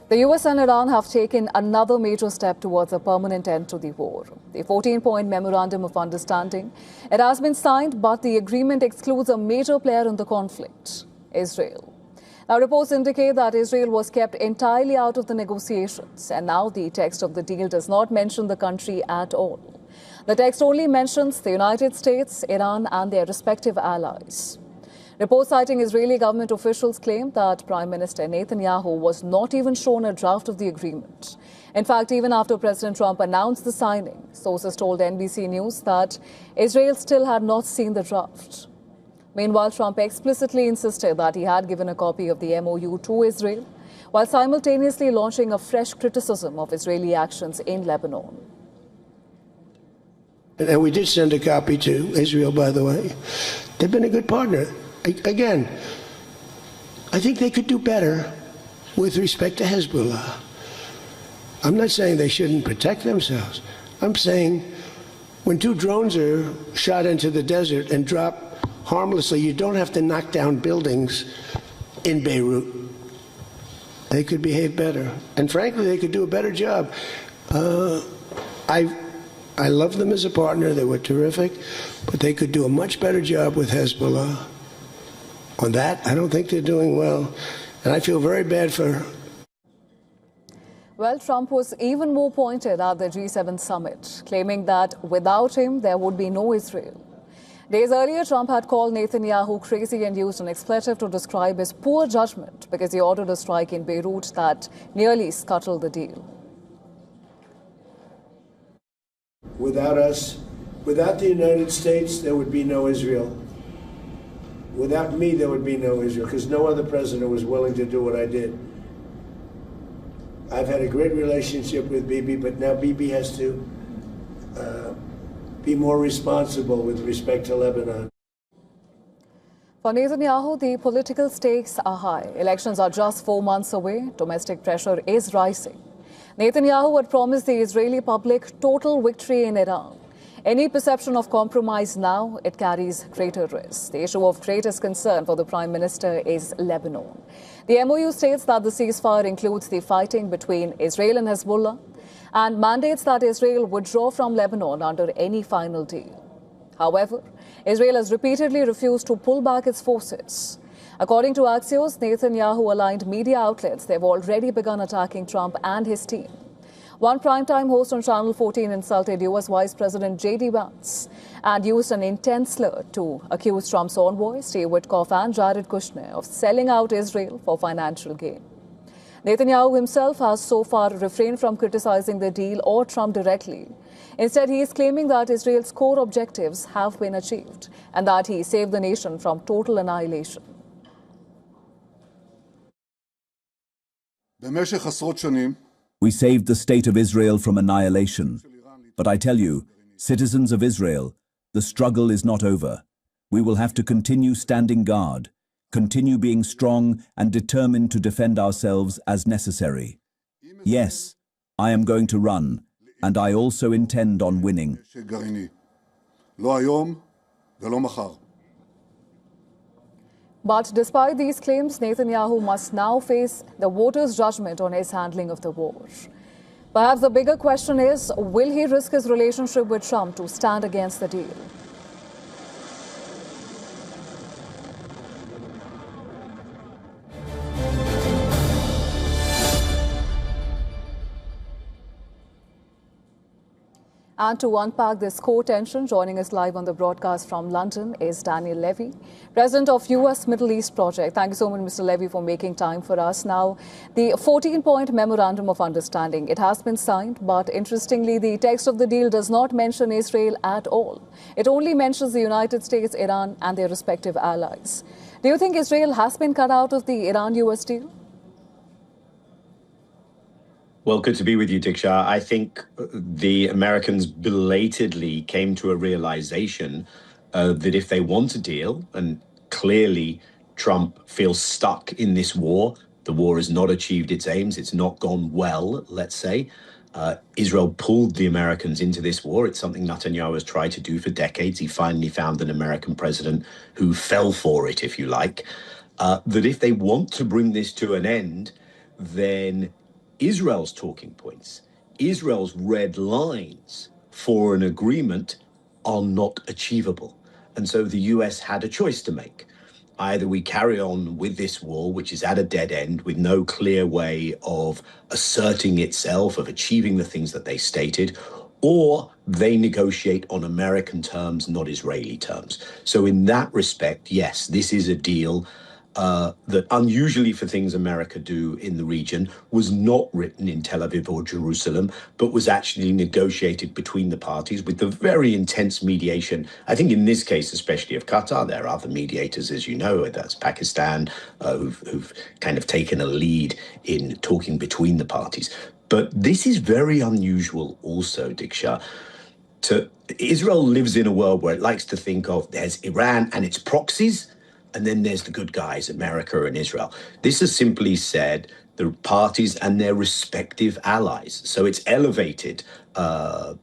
The US and Iran have taken another major step towards a permanent end to the war. The 14-point Memorandum of Understanding. It has been signed, but the agreement excludes a major player in the conflict, Israel. Now, reports indicate that Israel was kept entirely out of the negotiations, and now the text of the deal does not mention the country at all. The text only mentions the United States, Iran, and their respective allies. Reports citing Israeli government officials claim that Prime Minister Netanyahu was not even shown a draft of the agreement. In fact, even after President Trump announced the signing, sources told NBC News that Israel still had not seen the draft. Meanwhile, Trump explicitly insisted that he had given a copy of the MOU to Israel, while simultaneously launching a fresh criticism of Israeli actions in Lebanon. And we did send a copy to Israel, by the way. They've been a good partner. Again, I think they could do better with respect to Hezbollah. I'm not saying they shouldn't protect themselves. I'm saying when two drones are shot into the desert and drop harmlessly, you don't have to knock down buildings in Beirut. They could behave better. And frankly, they could do a better job. I love them as a partner. They were terrific. But they could do a much better job with Hezbollah. On that, I don't think they're doing well. And I feel very bad for... Well, Trump was even more pointed at the G7 summit, claiming that without him, there would be no Israel. Days earlier, Trump had called Netanyahu crazy and used an expletive to describe his poor judgment because he ordered a strike in Beirut that nearly scuttled the deal. Without us, without the United States, there would be no Israel. Without me, there would be no Israel, because no other president was willing to do what I did. I've had a great relationship with Bibi, but now Bibi has to be more responsible with respect to Lebanon. For Netanyahu, the political stakes are high. Elections are just 4 months away. Domestic pressure is rising. Netanyahu had promised the Israeli public total victory in Iran. Any perception of compromise now, it carries greater risk. The issue of greatest concern for the Prime Minister is Lebanon. The MOU states that the ceasefire includes the fighting between Israel and Hezbollah and mandates that Israel withdraw from Lebanon under any final deal. However, Israel has repeatedly refused to pull back its forces. According to Axios, Netanyahu-aligned media outlets, they've already begun attacking Trump and his team. One primetime host on Channel 14 insulted U.S. Vice President J.D. Vance and used an intense slur to accuse Trump's envoys, Steve Witkoff and Jared Kushner, of selling out Israel for financial gain. Netanyahu himself has so far refrained from criticizing the deal or Trump directly. Instead, he is claiming that Israel's core objectives have been achieved and that he saved the nation from total annihilation. We saved the state of Israel from annihilation. But I tell you, citizens of Israel, the struggle is not over. We will have to continue standing guard, continue being strong and determined to defend ourselves as necessary. Yes, I am going to run, and I also intend on winning. But despite these claims, Netanyahu must now face the voters' judgment on his handling of the war. Perhaps the bigger question is, will he risk his relationship with Trump to stand against the deal? And to unpack this core tension, joining us live on the broadcast from London is Daniel Levy, President of US Middle East Project. Thank you so much, Mr. Levy, for making time for us. Now, the 14-point Memorandum of Understanding, it has been signed, but interestingly, the text of the deal does not mention Israel at all. It only mentions the United States, Iran, and their respective allies. Do you think Israel has been cut out of the Iran-US deal? Well, good to be with you, Diksha. I think the Americans belatedly came to a realization that if they want a deal, and clearly Trump feels stuck in this war, the war has not achieved its aims, it's not gone well, let's say. Israel pulled the Americans into this war. It's something Netanyahu has tried to do for decades. He finally found an American president who fell for it, if you like. That if they want to bring this to an end, then Israel's talking points, Israel's red lines for an agreement are not achievable. And so the US had a choice to make. Either we carry on with this war, which is at a dead end, with no clear way of asserting itself, of achieving the things that they stated, or they negotiate on American terms, not Israeli terms. So in that respect, yes, this is a deal that, unusually for things America do in the region, was not written in Tel Aviv or Jerusalem, but was actually negotiated between the parties with the very intense mediation. I think in this case, especially of Qatar, there are other mediators, as you know, that's Pakistan, who've kind of taken a lead in talking between the parties. But this is very unusual also, Diksha. Israel lives in a world where it likes to think of there's Iran and its proxies, and then there's the good guys, America and Israel. This is simply said the parties and their respective allies. So it's elevated an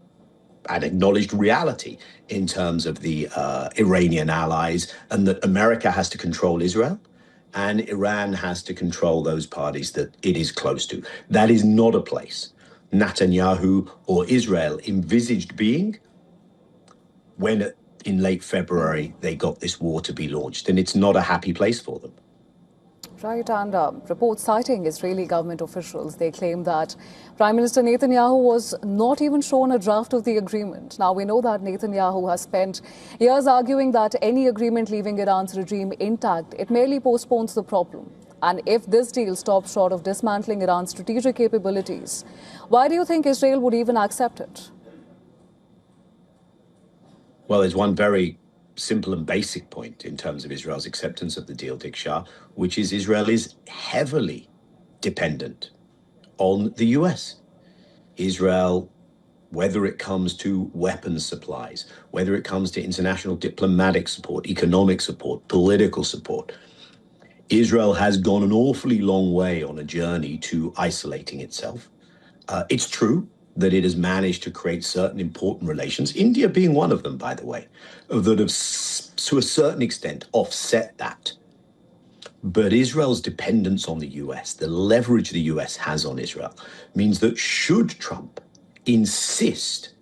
acknowledged reality in terms of the Iranian allies, and that America has to control Israel and Iran has to control those parties that it is close to. That is not a place Netanyahu or Israel envisaged being when in late February they got this war to be launched, and it's not a happy place for them. Right, and reports citing Israeli government officials, they claim that Prime Minister Netanyahu was not even shown a draft of the agreement. Now, we know that Netanyahu has spent years arguing that any agreement leaving Iran's regime intact, it merely postpones the problem. And if this deal stops short of dismantling Iran's strategic capabilities, why do you think Israel would even accept it? Well, there's one very simple and basic point in terms of Israel's acceptance of the deal, Diksha, which is Israel is heavily dependent on the US. Israel, whether it comes to weapons supplies, whether it comes to international diplomatic support, economic support, political support, Israel has gone an awfully long way on a journey to isolating itself. It's true that it has managed to create certain important relations, India being one of them, by the way, that have, to a certain extent, offset that. But Israel's dependence on the US, the leverage the US has on Israel, means that should Trump insist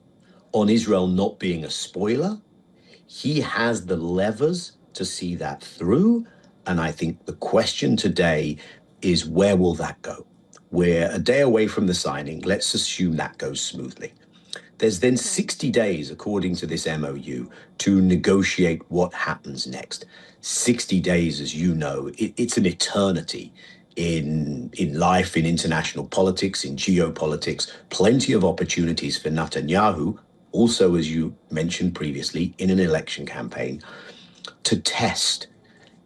on Israel not being a spoiler, he has the levers to see that through. And I think the question today is, where will that go? We're a day away from the signing. Let's assume that goes smoothly. There's then 60 days, according to this MOU, to negotiate what happens next. 60 days, as you know, it's an eternity in life, in international politics, in geopolitics. Plenty of opportunities for Netanyahu, also, as you mentioned previously, in an election campaign, to test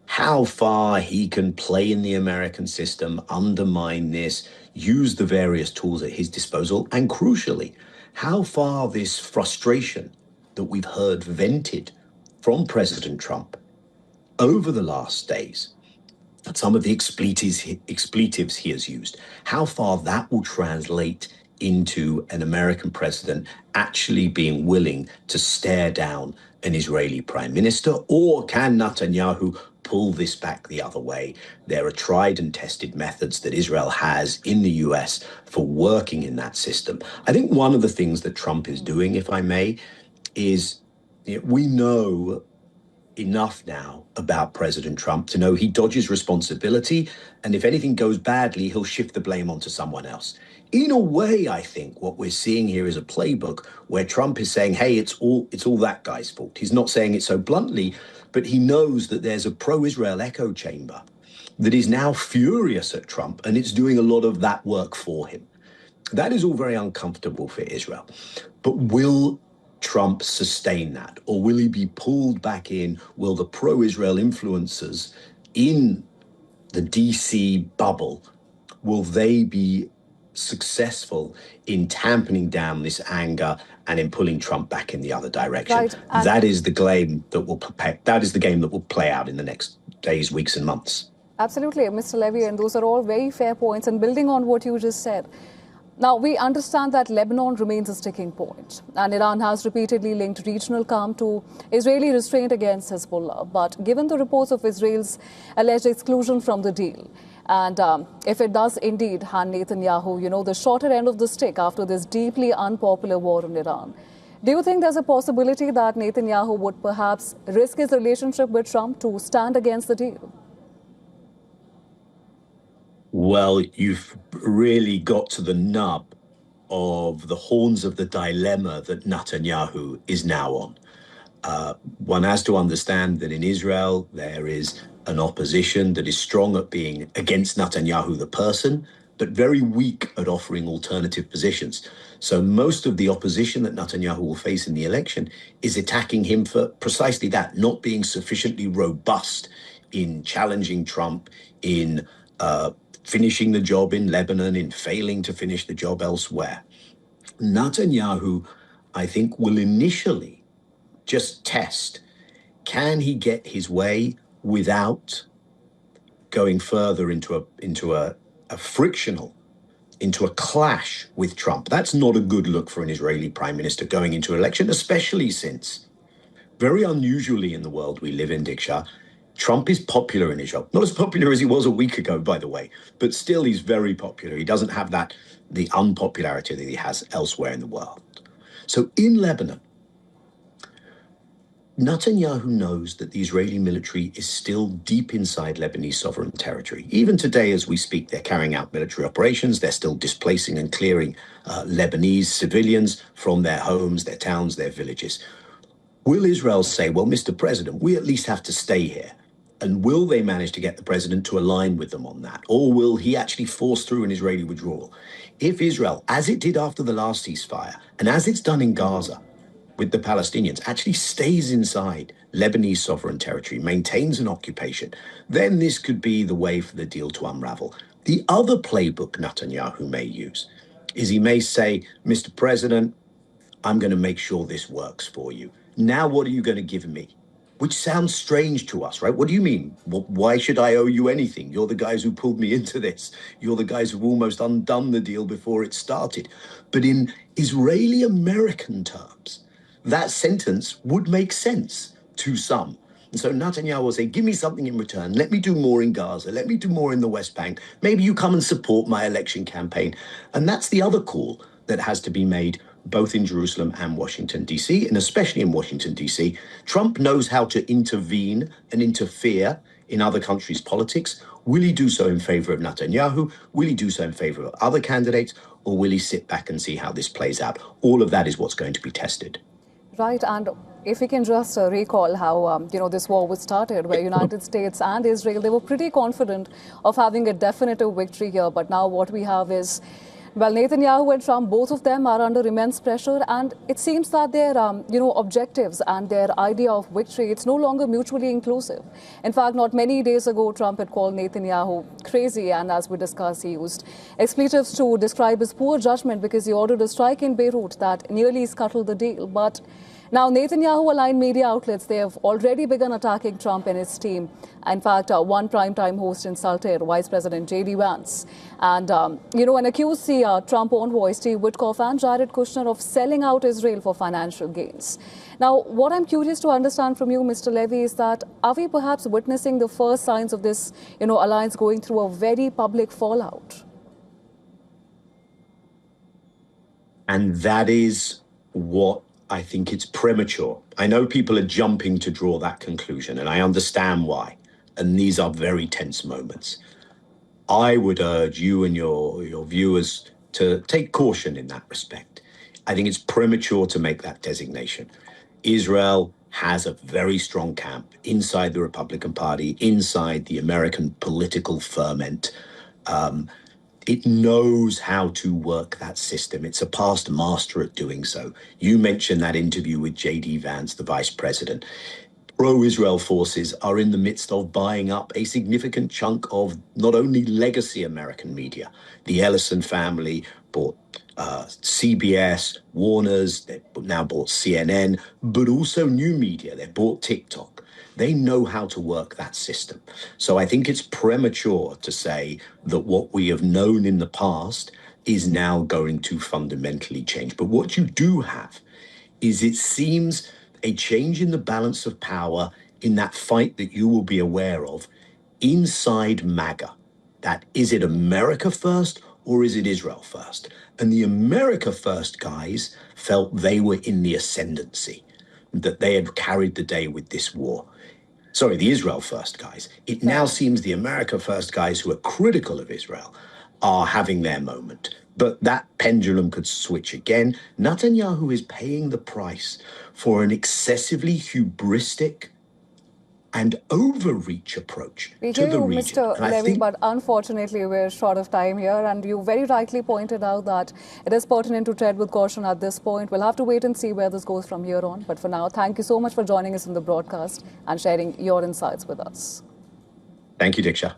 how far he can play in the American system, undermine this, use the various tools at his disposal, and crucially, how far this frustration that we've heard vented from President Trump over the last days, and some of the expletives he has used, how far that will translate into an American president actually being willing to stare down an Israeli prime minister, or can Netanyahu pull this back the other way? There are tried and tested methods that Israel has in the US for working in that system. I think one of the things that Trump is doing, if I may, is we know enough now about President Trump to know he dodges responsibility, and if anything goes badly, he'll shift the blame onto someone else. In a way, I think what we're seeing here is a playbook where Trump is saying, hey, it's all that guy's fault. He's not saying it so bluntly, but he knows that there's a pro-Israel echo chamber that is now furious at Trump, and it's doing a lot of that work for him. That is all very uncomfortable for Israel. But will Trump sustain that? Or will he be pulled back in? Will the pro-Israel influencers in the DC bubble, will they be successful in tamping down this anger and in pulling Trump back in the other direction? Right. That is the game that will play out in the next days, weeks, and months. Absolutely, Mr. Levy, and those are all very fair points. And building on what you just said, now, we understand that Lebanon remains a sticking point, and Iran has repeatedly linked regional calm to Israeli restraint against Hezbollah. But given the reports of Israel's alleged exclusion from the deal, And if it does indeed hand Netanyahu, the shorter end of the stick after this deeply unpopular war in Iran, do you think there's a possibility that Netanyahu would perhaps risk his relationship with Trump to stand against the deal? Well, you've really got to the nub of the horns of the dilemma that Netanyahu is now on. One has to understand that in Israel, there is an opposition that is strong at being against Netanyahu, the person, but very weak at offering alternative positions. So most of the opposition that Netanyahu will face in the election is attacking him for precisely that, not being sufficiently robust in challenging Trump, in finishing the job in Lebanon, in failing to finish the job elsewhere. Netanyahu, I think, will initially just test, can he get his way without going further into a frictional, into a clash with Trump? That's not a good look for an Israeli prime minister going into an election, especially since, very unusually in the world we live in, Diksha, Trump is popular in Israel. Not as popular as he was a week ago, by the way, but still he's very popular. He doesn't have the unpopularity that he has elsewhere in the world. So in Lebanon, Netanyahu knows that the Israeli military is still deep inside Lebanese sovereign territory. Even today, as we speak, they're carrying out military operations. They're still displacing and clearing Lebanese civilians from their homes, their towns, their villages. Will Israel say, well, Mr. President, we at least have to stay here? And will they manage to get the president to align with them on that? Or will he actually force through an Israeli withdrawal? If Israel, as it did after the last ceasefire, and as it's done in Gaza with the Palestinians, actually stays inside Lebanese sovereign territory, maintains an occupation, then this could be the way for the deal to unravel. The other playbook Netanyahu may use is he may say, Mr. President, I'm going to make sure this works for you. Now, what are you going to give me? Which sounds strange to us, right? What do you mean? Why should I owe you anything? You're the guys who pulled me into this. You're the guys who've almost undone the deal before it started. But in Israeli-American terms, that sentence would make sense to some. And so Netanyahu will say, give me something in return. Let me do more in Gaza. Let me do more in the West Bank. Maybe you come and support my election campaign. And that's the other call that has to be made both in Jerusalem and Washington, D.C., and especially in Washington, D.C. Trump knows how to intervene and interfere in other countries' politics. Will he do so in favor of Netanyahu? Will he do so in favor of other candidates? Or will he sit back and see how this plays out? All of that is what's going to be tested. Right, and if we can just recall how, this war was started, where United States and Israel, they were pretty confident of having a definitive victory here. But now what we have is, well, Netanyahu and Trump, both of them are under immense pressure, and it seems that their, objectives and their idea of victory, it's no longer mutually inclusive. In fact, not many days ago, Trump had called Netanyahu crazy, and as we discussed, he used expletives to describe his poor judgment because he ordered a strike in Beirut that nearly scuttled the deal. But now, Netanyahu-aligned media outlets, they have already begun attacking Trump and his team. In fact, one primetime host insulted Vice President J.D. Vance and, and accused the Trump envoy, Steve Witkoff and Jared Kushner, of selling out Israel for financial gains. Now, what I'm curious to understand from you, Mr. Levy, is that are we perhaps witnessing the first signs of this, alliance going through a very public fallout? And that is what I think it's premature. I know people are jumping to draw that conclusion, and I understand why. And these are very tense moments. I would urge you and your viewers to take caution in that respect. I think it's premature to make that designation. Israel has a very strong camp inside the Republican Party, inside the American political ferment. It knows how to work that system. It's a past master at doing so. You mentioned that interview with J.D. Vance, the vice president. Pro-Israel forces are in the midst of buying up a significant chunk of not only legacy American media. The Ellison family bought CBS, Warner's, they've now bought CNN, but also new media. They've bought TikTok. They know how to work that system. So I think it's premature to say that what we have known in the past is now going to fundamentally change. But what you do have is, it seems, a change in the balance of power in that fight that you will be aware of inside MAGA. that is it America first or is it Israel first? And the America first guys felt they were in the ascendancy, that they had carried the day with this war. Sorry, the Israel first guys. It now seems the America first guys who are critical of Israel are having their moment. But that pendulum could switch again. Netanyahu is paying the price for an excessively hubristic and overreach approach We to hear the you, region. Mr. And I Levy, think but unfortunately we're short of time here, and you very rightly pointed out that it is pertinent to tread with caution at this point. We'll have to wait and see where this goes from here on. But for now, thank you so much for joining us in the broadcast and sharing your insights with us. thank you, Diksha.